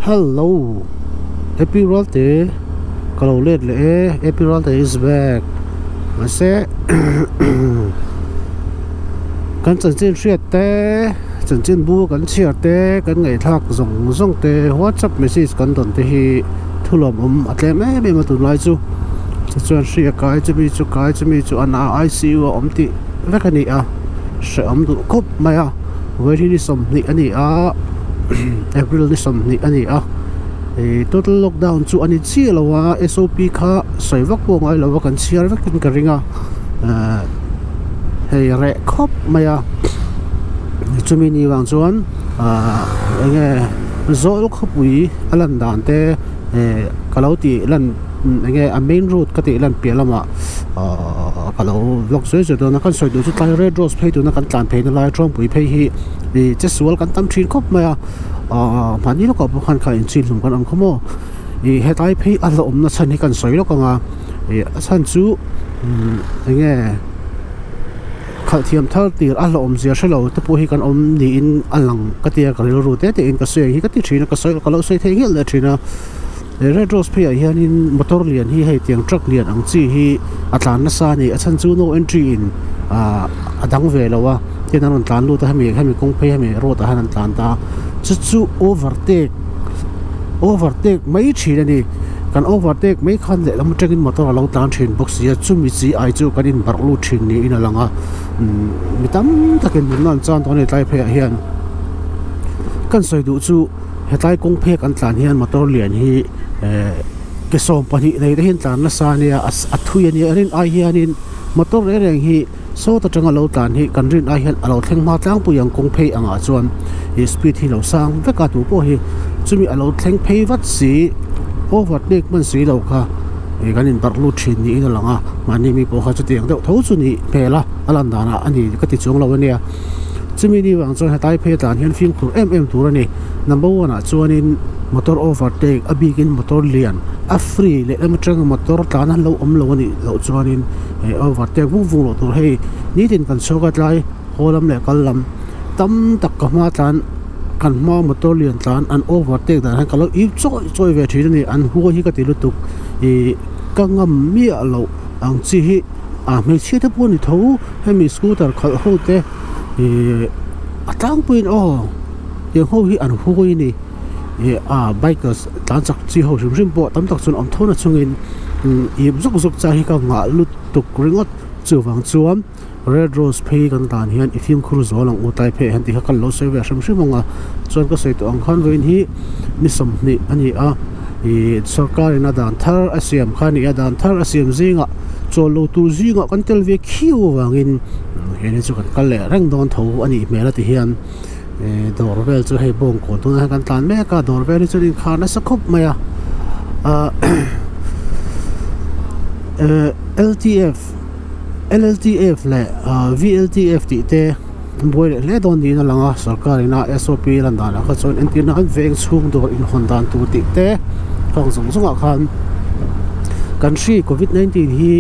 Hello, happy birthday. Kalau lihat le, happy birthday is back. Masa kan chân trên xe té, chân trên bu kan xe té, kan ngày thác rong té, WhatsApp message kan đón té hi thu lom atlem me mà tụi lại chú, chuan xe cái chú mi chú anh ICU ti, vậy cái này à, sẽ tụi cốp mày à, vậy thì đi xong ni anh à. April ni som ni ani a total lockdown chu ani chi lawa SOP kha soiwak po ngai lawa kan share vak kin karinga hei re khop maya chumi ni wang chuan nge zol khopui alan dan te kalauti lan nge a main road ka ti lan pialama kalau vlog soi zo na kan soi do chu tai red rose phei tu na kan tlan phei na lai trom pui phei hi đi chết sual kan tam thin khop maya mà ní nó có một khăn khai in xin kan am khomo hệ tai phei a lo na chan hi kan soi lo ka nga chan chu nge khal thiam thar tir a lo zia shalo te po hi kan ni in alang ka tia ka ro te te in ka sei hi ka ti thina ka soi ka lo sei the ngel le thina red rose phei hian in motor lian hi hei tiang truck lian ang chi hi atlan na sa ni a chan chu no entry in adang ve lawa tin an tlan lu ta hemi kong phei hemi ro ta han tlan ta chu overtake mai thina ni kan overtake mai khan le lam tengin motor lo tlan thin box ya chu mi chi ai chu kan in bar lu thin ni in alanga mitam takin nan chan to ni tai phei hian kan soi du chu hetlai kong phei kan tlan hian motor lian hi ke som pani nei te hin tlan na sa nia a thui ani rin ai hianin motor le reng hi so ta tanga lo tlan hi kan rin ai hian alo thleng ma tlang pu yang kong phei anga chuan hi speed hi lo sang veka tu po hi chumi alo thleng phei wat si overtake man si lo kha kan in bar lu thin ni in langa mani mi po kha chu tiang deuh tho chu ni phela alan dana ani ka ti chung lo ania chumi ni wang chuan hatai phei tlan hian film khur tur ani number 1 a chuanin motor overtake a bigin motor lian a free le amatang motor tlan lo lo ani lo chuanin overtake vu lo tur hei ni tin kan sokat lai holam le kallam tam tak ka ma tlan kan ma motor lian tlan an overtake dan han kalo i choi ve thir ni an hu hi ka ti lutuk kangam mi alo ang chi hi me chi te pon ni tho hemi scooter khal ho te atang puin ye ho hi an hu ni bikers tan chak chi ho rim po tam tak chun om thona chungin zuk cha hi ka nga lut tuk ringot chuwang chuam red rose phei kan tan hian ifim khur zolang utai phe han ti kal lo se ve shrimanga chon ka sei to ang khan vein hi ni som ni ani a sarkar ina dan thar asiam khani ya dan thar asiam zinga cholo tu zinga kan tel ve khiu wangin hene chu kan kal le rang don tho ani mela ti hian doorbell chu hei bong ko tuna kan tan me ka doorbell chu din khana sa khop maya LTF le VLTF ti te boy le don din la nga sarkar ina SOP lan dan kha chon entina an veng chung dor in hondan tu ti te khang zong khan country COVID-19 hi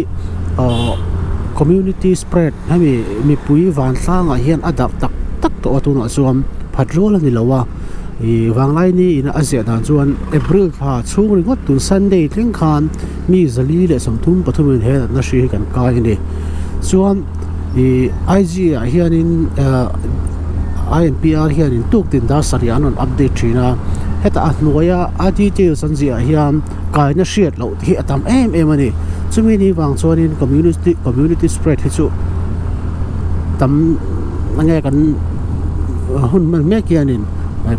community spread hami mi pui van thanga hian adapt tak to atuna chuam patrol ani lawa wanglai ni in azia dan chuan April tha chung ringot tun Sunday thleng khan mi zali le samthum pathumin he na shi kan kai ni chuan IG hianin IMPR hianin tuk tin da sarian on update thina heta ahnuaya a details an zia hian kai na shiat lo hi atam em ani chumi ni wang chuanin community spread hi chu tam nge kan hun man me kianin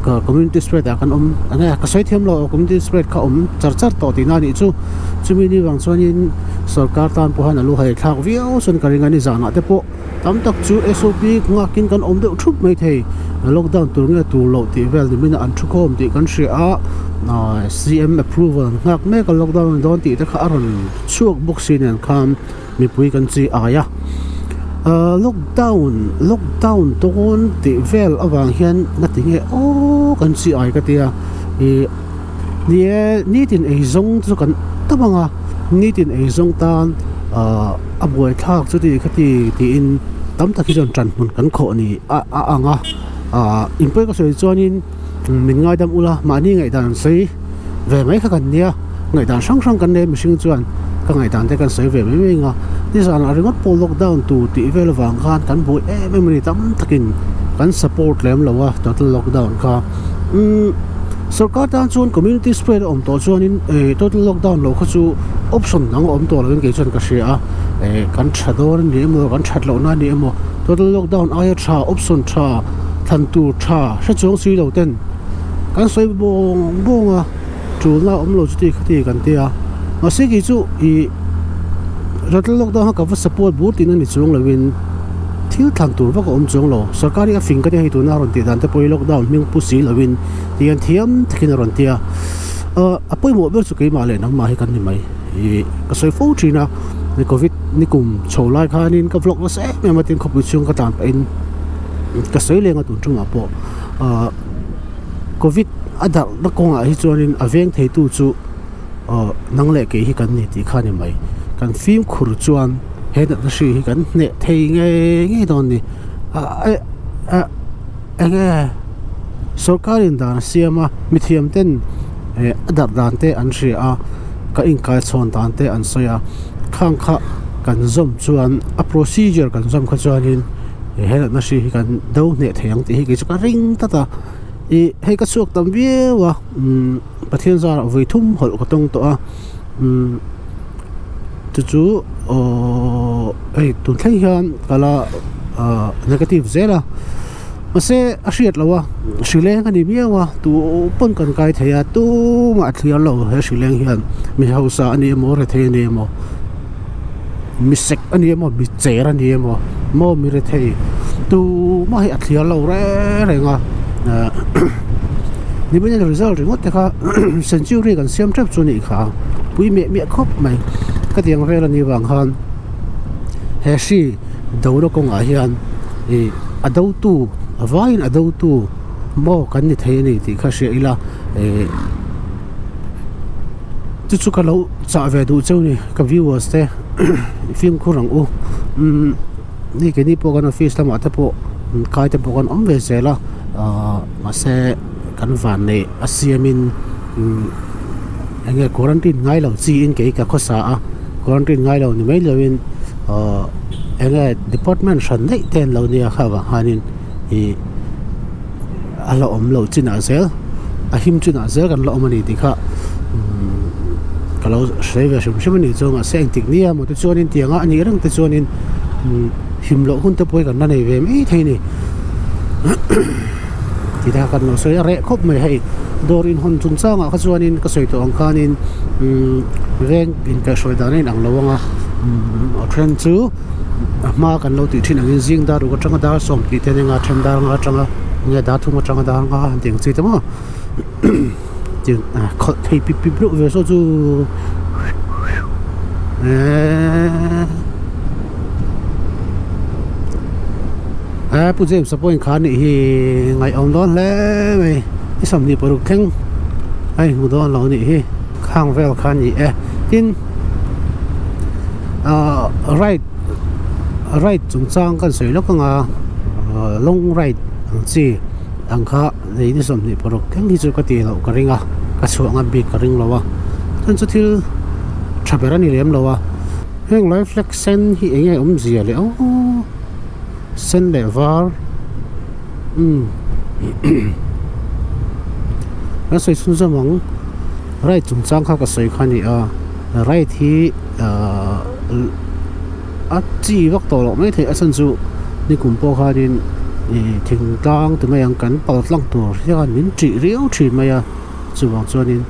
ka community spread akan anga ka sai them lo community spread kha char to ti na ni chu chumi ni wang chuanin sarkar tan po han alu hai thak viau chon karinga ni jana te po tam tak chu SOP nga kin kan de thup mai thei lockdown tur nge tu lo ti vel ni mina an thu khom ti kan ria CM approval ngak me ka lockdown don ti te kha aron chuak boxin an kham mi pui kan chi aya lockdown ton ti vel awang hian na ti nge kan chi ai ka tia ni tin ei zong chu kan tamanga ni tin ei zong tan aboi thak chu ti khati ti in tam taki jon tran mun kan kho ni anga in pe ka soi chuanin mình ngay đam ula mà ni ngày đàn sấy về mấy cái cần nia ngày đàn sang sang cần này mình sinh chuan các ngày đàn thế cần sấy về mấy mình à đi ra là remote pol lockdown tụ tị về là vàng khan cán bụi mình tắm takin cán support lem là total lockdown kha sarkar tan chuan community spread om to chuan in total lockdown lo kha chu option nang om to lo ke chuan ka hria kan thador ni mo kan thatlo na ni mo total lockdown ai tha option tha than tu tha sa chong si lo ten kan soi bong a chu na om lo chu ti kan tia ma se ki chu I total lockdown ha ka support bu tin ni chung lo win thiếu thằng tụi vác ôm chung lo, sarkari phim cái này tụi nó rồi tiền đàn tới lockdown miếng pussy là win tiền thiam thì nó rồi tiền apoi một bước cái mà lên nó mà hay cần gì mày cái sợi phố chỉ nào cái covid ni cùng chầu lại khai nên cái vlog nó sẽ mà tiền không bị chung cái tàn in cái sợi lên cái tụi chung à bộ covid ada nó công à hi cho nên aveng thấy tụi chú năng lệ cái hi cần gì thì khai như mày cần phim khử chuan hết là sự cái nè thì nghe đòn đi nghe sarkarin dan siama mithiam ten adar dan te an ria ka in kai chon dan te an soya khang kha kan zom chuan a procedure kan zom kha chuan in hết là sự cái đâu nè thèng thì cái cái ring ta ta hay cái suộc tầm bia wa pathian ra với thum hol ko tong to chú tuần thấy hiện cả là negative zero mà sẽ asiat là Sri Lanka này biết wa tu pun cần cái thấy à tu mà thì lâu hay Sri Lanka hiện mi hausa anh em ở thế này mà mi sek anh em mà mi chế anh em mà mi thế tu mà hay thì lâu rồi ngàนี่เป็นอย่าง result ที่งดแต่ค่ะcentury กันเสียมจับจุนี่ค่ะปุ้ยเมียครบไหมก็เตียงเรื่องนี้บางฮันเฮชี่ดาวน์กงอาเฮียนอดาวตูวายน์อดาวตูโมกันนี่เทนี่ที่ข้าเสียอีละจุดๆก็เราจะเวดูเจ้านี่กับ viewers เต้ฟิล์มคู่หลังนี่แค่นี้พวกกันออฟฟิศละมาแต่พวกใครแต่พวกกันเวเซละมาเสกันฝันในอาเซียมินยังไงควอรันตินง่ายเราจีนเกี่ยวกับข้อสาควอรันตินง่ายเรานี่ไม่เลยนยังไง department ฉันได้เต้นเราเนี่ยค่ะว่าฮานินเราเราจีนอาเซียหิมจีนอาเซียกันเรามันนี่ดีค่ะก็เราใช้เวอร์ชันมันนี่จงอาเซียนติกเนี่ยมันจะชวนนินเตียงอันนี้เรื่องจะชวนนินหิมเราหุ่นตะปุยกันนั่นเองไม่ใช่นี่ที่ถ้ากันเราใช้อะไรครบไม่ให้โดรินหอนจุนซ่างอ่ะเขาชวนนินก็ใส่ตัวอังคานินเร่งอินกระสวยดานินอังเราว่าเทรนจูมากันเราติดที่นังยิงซิงดารุก็จังดาส่งที่เทนงาเทรนดางาจังเนี่ยดาทุ่งจังดางาเตียงซีแต่ว่าจริงเขาให้ปิ๊บๆรู้เวสจูผู้เจ้าสปอยขานี่ไงเอาดอนแล้วไอ้สำนีปลุกทั้งไอ้หูดอนเรานี่ข้างเวลขานี่ทินไรจุงจ้างกันสวยแล้วก็งาลงไรจีอังคาในนี่สำนีปลุกทั้งที่จุกตีเรากระริงกระสวงอันบีกระริงเราจนสุดที่ชับไปร้านนี่เลี้ยมเราเฮ้ยไลฟ์เฟล็กเซนที่เองไงเสียเลยเส้นเลวาร์แล้วใส่ชุดสมองไรจุงจ้างเขาก็ใส่ขันนี่ไรที่จีวักตัวหรอกไม่ถึงสันจุนี่กลุ่มพวกเขาดินถึงกลางถึงไม่ยังกันเปิดลังตัวที่กันนิ้นจีเรียวจีไม่จุวางจวนนิน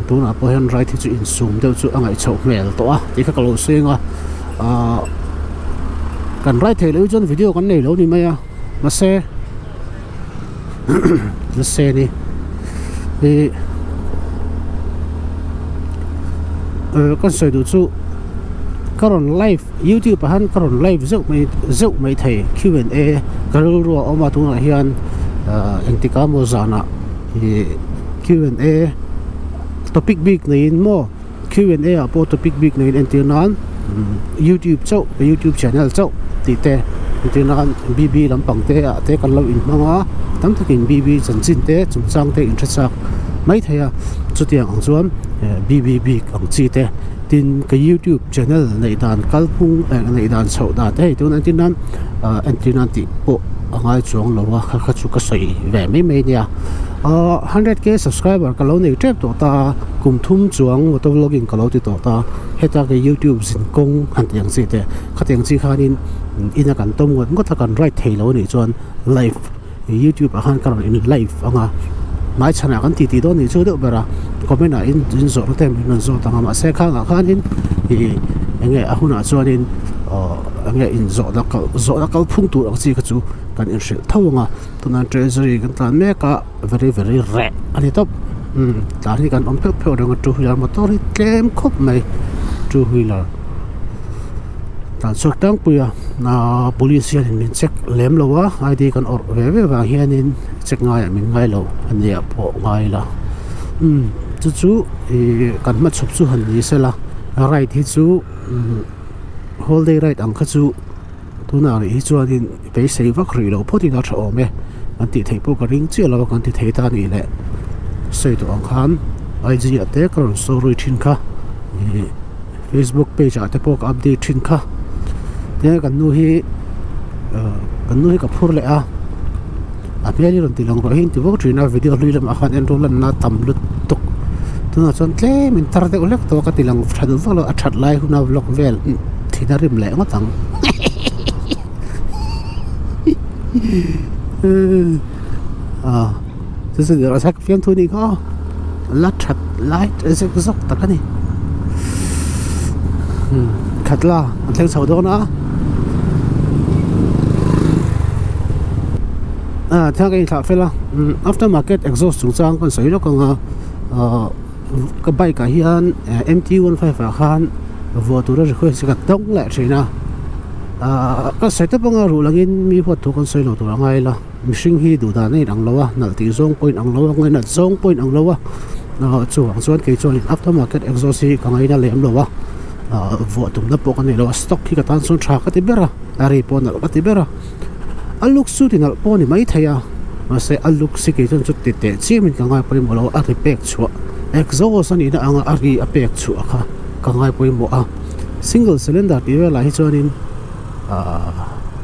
ตัวน่ะพอเห็นไรที่จุอินซูมเดี๋ยวจุอะไรโฉบแมวตัวที่เขากระโดดเสียงกันไรเทเลยจนวิดีโอกันนี่แล้วนี่ไหมมาเซ่มาเซ่นี่ก็สวยดูจุก็รอนไลฟ์ YouTube พันก็รอนไลฟ์เจ้าไม่ไทย Q&A ก็รัวออกมาตัวไหนฮันเอ็งติกาโมซานะ Q&A topic big นี่โม Q&A อ่ะพอ topic big นี่เอ็นตีนั้นYouTube เจ้า YouTube channel เจ้าติดแต่ tin an BB lampang te a te kan lo in manga tam takin BB chanchin te chungchang te in thachak mai theya chutiang ang chuan BBB ang chi te tin ka YouTube channel nei dan kalphung nei dan chho da te tun an tin an antina ti po angai chuang lowa kha chu ka sei ve mai nia 100k subscriber ka lo nei trep to ta kum thum chuang motovlogging ka lo ti to ta heta ka YouTube zin kong han tiang chi te khatiang chi khanin ina kan tom ngot ta kan right thei lo ni chuan live YouTube a han kan in live anga mai chana kan ti do ni chu do bara comment a in zo tem in zo ta ma se kha nga khanin enge a huna chuanin enge in zo da kal phung tu ang chi ka chu kan in shil thawanga tunan treasury kan tan me ka very rare ani top ta ri kan on pe dang tu ya motor tlem khop mai two wheeler tan sok tang puya na police yan min check lem lowa ID kan or ve wa hianin check ngai min ngai lo ania po ngai la chu kan ma chhup chu han ni sela right hi chu whole day right ang kha chu tuna ri hi chuanin pe sei va khri lo photi na tho me an ti thei po ka ring che lo kan ti thei ta ni le sei to ang khan IG ate kan so ri thin kha Facebook page ate po ka update thin kha te kan nu hi ka phur le a apeli ron ti long ro hin ti bo trina video hlui lam a khan en rolan na tam lut tuk tuna chon tle min tar de ulek to ka tilang thadu valo a that lai huna vlog vel thinarim le ngatang thế sự là sắc phim thôi đi có lát chặt lái sẽ có dốc tất cả này khát là anh theo sầu đó nữa theo cái thằng phải là aftermarket exhaust chúng trang còn sấy nó còn cái bay cả hiền MT15 phải khan vừa tụi nó rồi sẽ cắt tông lại thế nào cái sấy tập bằng rồi là cái mi hoạt thu con sấy nó tụi nó ngay là machine hi đủ đàn này đằng lâu à nợ tỷ zone point đằng lâu ngay nợ zone point đằng lâu à nó chủ hàng xuân cái cho aftermarket exhaust hi càng ngay là lẻm lâu à vừa tụm nó bộ cái này là stock khi cái tan xuống trả cái tiber à ari po nó cái tiber à aluk su thì nó po này mấy thầy à mà sẽ aluk sĩ cái chút tệ tệ chỉ mình càng ngay po một lâu ari pek chua exhaust này nó ang ari pek chua cả càng ngay po một à single cylinder thì về lại cho nên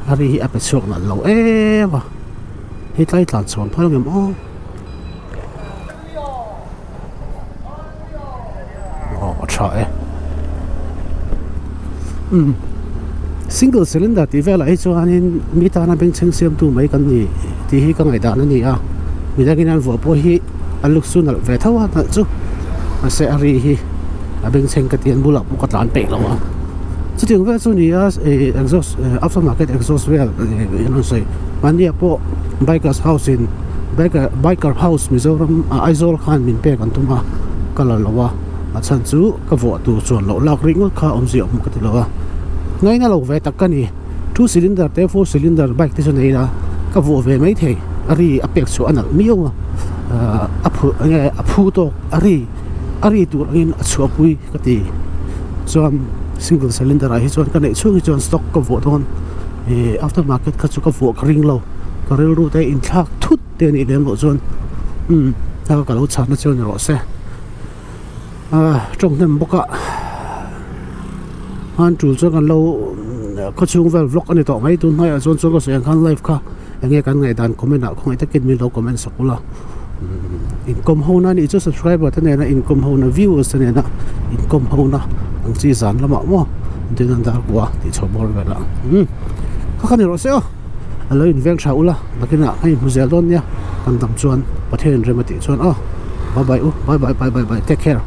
ari hi apek chua nó lâu mà hết tay tàn son phải không em trời single cylinder thì về lại cho anh mi ta na bên chân xem tu mấy cái gì thì hi cái ngày đó nó gì à mi ta cái nan vừa bôi hi anh lúc xuân là về thâu à chứ mà sẽ ari hi ở bên chân cái tiền bù lọc một cái tàn bể rồi à chứ tiếng về cho gì à exhaust aftermarket exhaust về nó say bạn đi po bikers house in biker house Mizoram Aizol Khan min pe kan tuma kala lawa achan chu ka vo tu chon lo lak ring kha om zi om ka ti lawa ngai na lo ve tak ka ni 2 cylinder te 4 cylinder bike te so nei la ka vo ve mai thei ari apek chu anal miyo aphu to ari tu in chu pui ka ti chon single cylinder a hi chon ka nei chu chon stock ka vo don aftermarket ka chu ka vo ka ring lo cái rêu ru tay in thác thút tiền này đến bộ chuan theo cả lối chán nó chơi nhỏ xe trong thêm bốc ạ han chủ choกันlâu có chung về vlog anh tỏ mấy tuần nay ở chuan chuan có sự khán live cả anh nghe cái ngày đàn comment nào không ai tất nhiên mình lâu comment sọc là income hôn anh ít subscriber thế này là income hôn viewers thế này là income hôn anh chỉ dán là mạo mò thế nên đã quá thì cho bỏ về là khó khăn rồi sao alo in veng thau la nakina ai muzel don nya kan dam chuan pathen remati chuan bye bye take care